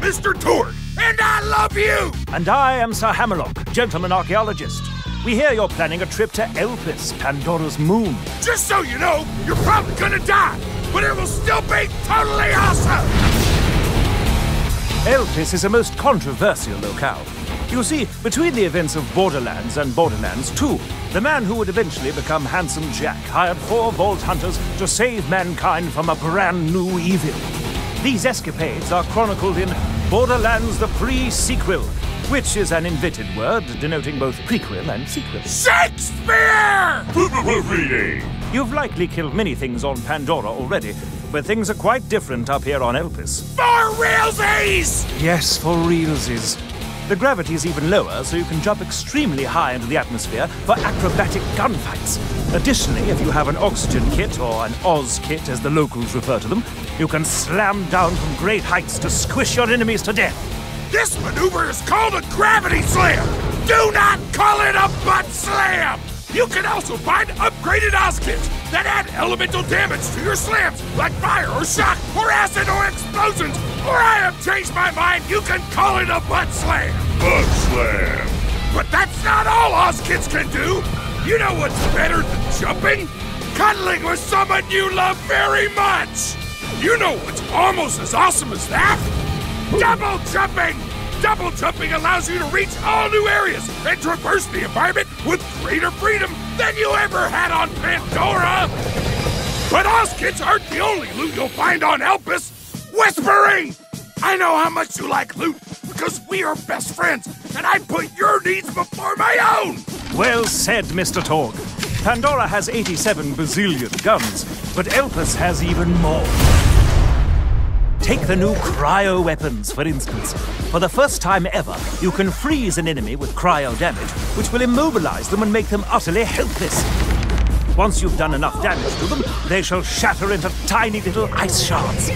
Mr. Torgue, and I love you! And I am Sir Hammerlock, gentleman archaeologist. We hear you're planning a trip to Elpis, Pandora's moon. Just so you know, you're probably gonna die, but it will still be totally awesome! Elpis is a most controversial locale. You see, between the events of Borderlands and Borderlands 2, the man who would eventually become Handsome Jack hired 4 Vault Hunters to save mankind from a brand new evil. These escapades are chronicled in Borderlands the Pre-Sequel, which is an invented word denoting both prequel and sequel. Shakespeare! Reading! You've likely killed many things on Pandora already, but things are quite different up here on Elpis. For realsies! Yes, for realsies. The gravity is even lower, so you can jump extremely high into the atmosphere for acrobatic gunfights. Additionally, if you have an oxygen kit, or an Oz kit as the locals refer to them, you can slam down from great heights to squish your enemies to death. This maneuver is called a gravity slam! Do not call it a butt slam! You can also find upgraded Oz kits that add elemental damage to your slams, like fire or shock, or acid or explosions, or I have changed my mind, you can call it a butt slam! Butt slam! But that's not all Oz kits can do! You know what's better than jumping? Cuddling with someone you love very much! You know what's almost as awesome as that? Double jumping! Double jumping allows you to reach all new areas and traverse the environment with greater freedom than you ever had on Pandora! But Oz kits aren't the only loot you'll find on Elpis! Whispering! I know how much you like loot because we are best friends, and I put your needs before my own! Well said, Mr. Torgue. Pandora has 87 bazillion guns, but Elpis has even more. Take the new cryo weapons, for instance. For the first time ever, you can freeze an enemy with cryo damage, which will immobilize them and make them utterly helpless. Once you've done enough damage to them, they shall shatter into tiny little ice shards.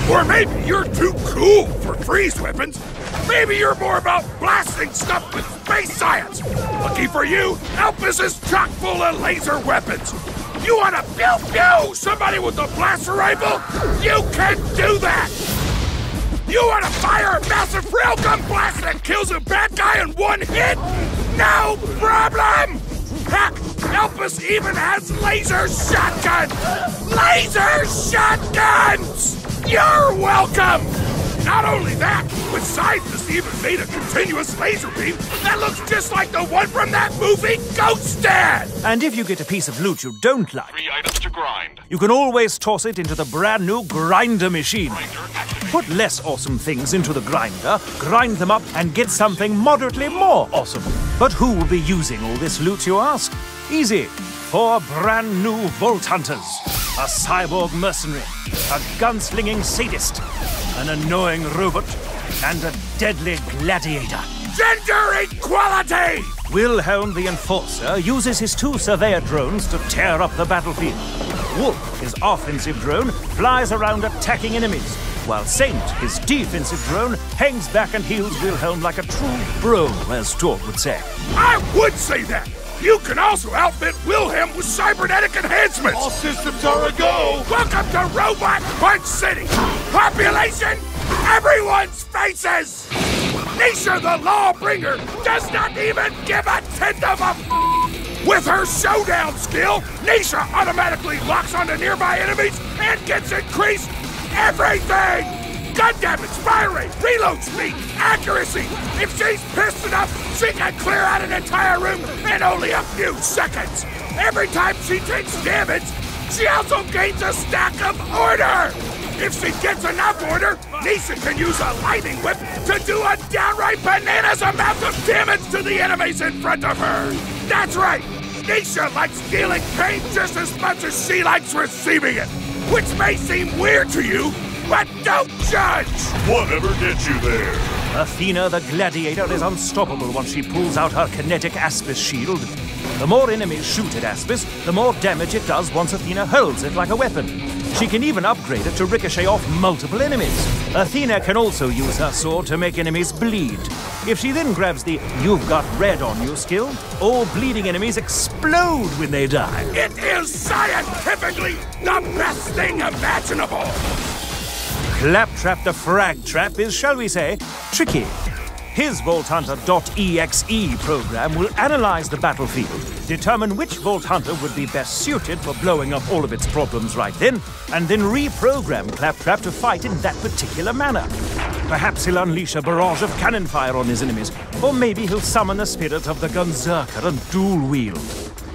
Or maybe you're too cool for freeze weapons. Maybe you're more about blasting stuff with space science. Lucky for you, Elpis is chock full of laser weapons. You want to pew-pew somebody with a blaster rifle? You can do that! You want to fire a massive railgun blast that kills a bad guy in one hit? No problem! Heck, Elpis even has laser shotguns! Laser shotguns! You're welcome! Not only that, but scientists even made a continuous laser beam that looks just like the one from that movie Ghost Dad! And if you get a piece of loot you don't like, 3 items to grind. you can always toss it into the brand new grinder machine. Put less awesome things into the grinder, grind them up, and get something moderately more awesome. But who will be using all this loot, you ask? Easy. 4 brand new Vault Hunters, a cyborg mercenary, a gunslinging sadist, an annoying robot, and a deadly gladiator. Gender equality! Wilhelm the Enforcer uses his 2 surveyor drones to tear up the battlefield. Wolf, his offensive drone, flies around attacking enemies, while Saint, his defensive drone, hangs back and heals Wilhelm like a true bro, as Torgue would say. I would say that! You can also outfit Wilhelm with cybernetic enhancements! All systems are a go! Welcome to Robot Punch City! Population, everyone's faces! Nisha the Lawbringer does not even give a tenth of a With her showdown skill, Nisha automatically locks onto nearby enemies and gets increased everything! Gun damage, fire rate, reload speed, accuracy! If she's pissed enough, she can clear out an entire room in only a few seconds! Every time she takes damage, she also gains a stack of order! If she gets enough order, Nisha can use a lightning whip to do a downright bananas amount of damage to the enemies in front of her! That's right! Nisha likes dealing pain just as much as she likes receiving it! Which may seem weird to you, but don't judge! Whatever gets you there? Athena the Gladiator is unstoppable once she pulls out her kinetic Aspis shield. The more enemies shoot at Aspis, the more damage it does once Athena hurls it like a weapon. She can even upgrade it to ricochet off multiple enemies. Athena can also use her sword to make enemies bleed. If she then grabs the "You've got red on you" skill, all bleeding enemies explode when they die. It is scientifically the best thing imaginable! Claptrap the Frag Trap is, shall we say, tricky. His Vault Hunter.exe program will analyze the battlefield, determine which Vault Hunter would be best suited for blowing up all of its problems right then, and then reprogram Claptrap to fight in that particular manner. Perhaps he'll unleash a barrage of cannon fire on his enemies, or maybe he'll summon the spirit of the Gunzerker and dual wield.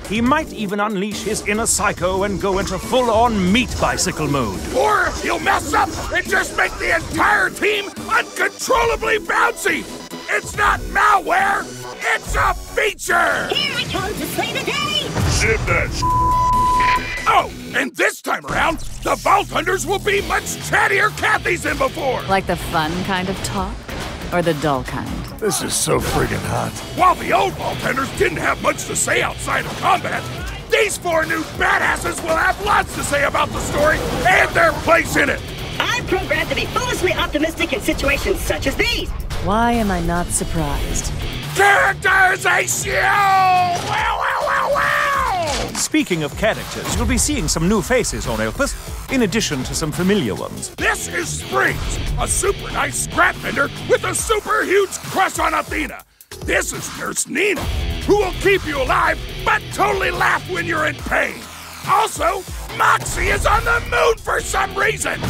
He might even unleash his inner psycho and go into full-on meat bicycle mode. Or he'll mess up and just make the entire team uncontrollably bouncy! It's not malware, it's a feature! Here it comes to save the day! Ship that Oh, and this time around, the Vault Hunters will be much chattier Cathys than before! Like the fun kind of talk? Or the dull kind? This is so friggin' hot. While the old Vault Hunters didn't have much to say outside of combat, these 4 new badasses will have lots to say about the story and their place in it! I'm programmed to be foolishly optimistic in situations such as these. Why am I not surprised? Characterization! Wow, wow, wow, wow! Speaking of characters, you'll be seeing some new faces on Elpis, in addition to some familiar ones. This is Springs, a super nice scrap vendor with a super huge crush on Athena. This is Nurse Nina, who will keep you alive, but totally laugh when you're in pain. Also, Moxie is on the moon for some reason.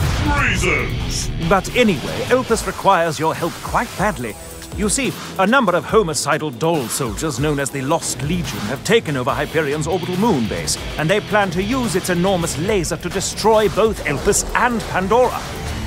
reasons. But anyway, Elpis requires your help quite badly. You see, a number of homicidal doll soldiers known as the Lost Legion have taken over Hyperion's orbital moon base, and they plan to use its enormous laser to destroy both Elpis and Pandora.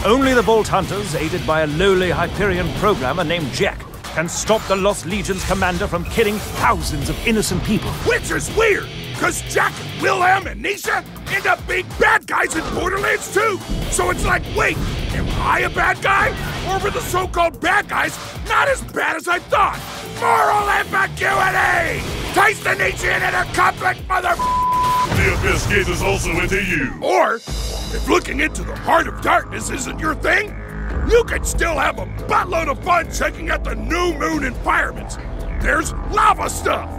Only the Vault Hunters, aided by a lowly Hyperion programmer named Jack, can stop the Lost Legion's commander from killing thousands of innocent people. Which is weird, because Jack, Wilhelm, and Nisha end up being bad guys in Borderlands too. So it's like, wait, am I a bad guy? Or were the so-called bad guys not as bad as I thought? Moral ambiguity! Taste the Nietzsche in a conflict, mother... The Abyss gazes also into you. Or, if looking into the heart of darkness isn't your thing, you could still have a buttload of fun checking out the new moon environments. There's lava stuff,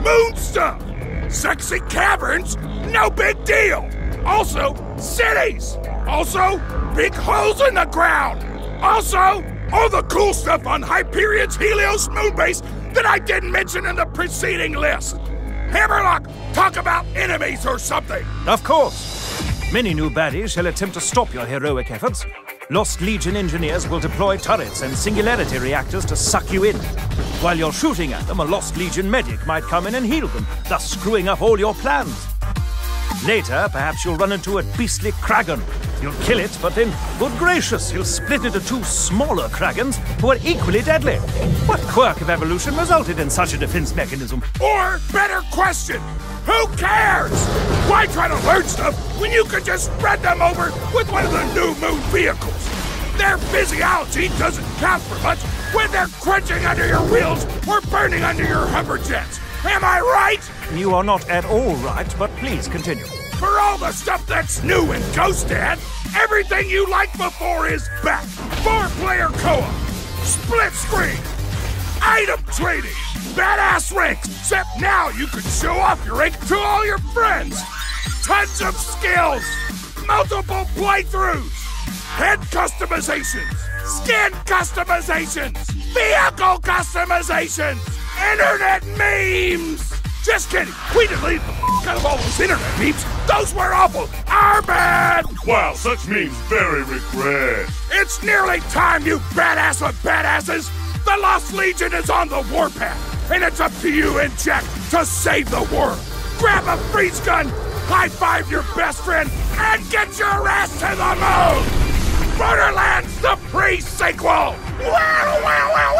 moon stuff, sexy caverns, no big deal. Also, cities. Also, big holes in the ground. Also, all the cool stuff on Hyperion's Helios moonbase that I didn't mention in the preceding list. Hammerlock, talk about enemies or something. Of course. Many new baddies shall attempt to stop your heroic efforts. Lost Legion engineers will deploy turrets and singularity reactors to suck you in. While you're shooting at them, a Lost Legion medic might come in and heal them, thus screwing up all your plans. Later, perhaps you'll run into a beastly Kragan. You'll kill it, but then, good gracious, you'll split into 2 smaller Kragans who are equally deadly. What quirk of evolution resulted in such a defense mechanism? Or, better question, who cares? Why try to learn stuff when you could just spread them over with one of the new moon vehicles? Their physiology doesn't count for much when they're crunching under your wheels or burning under your Humberjets. Am I right? You are not at all right, but please continue. For all the stuff that's new in Ghost Dad, everything you liked before is back. 4-player co-op, split screen, item trading, badass ranks, except now you can show off your rank to all your friends. Tons of skills, multiple playthroughs, head customizations, skin customizations, vehicle customizations, internet memes. Just kidding, we deleted the out of all those internet memes. Those were awful, our bad. Wow, such memes very regret. It's nearly time, you badass of badasses. The Lost Legion is on the warpath, and it's up to you and Jack to save the world. Grab a freeze gun, high-five your best friend, and get your ass to the moon! Borderlands, the pre-sequel! Wow, wow, wow,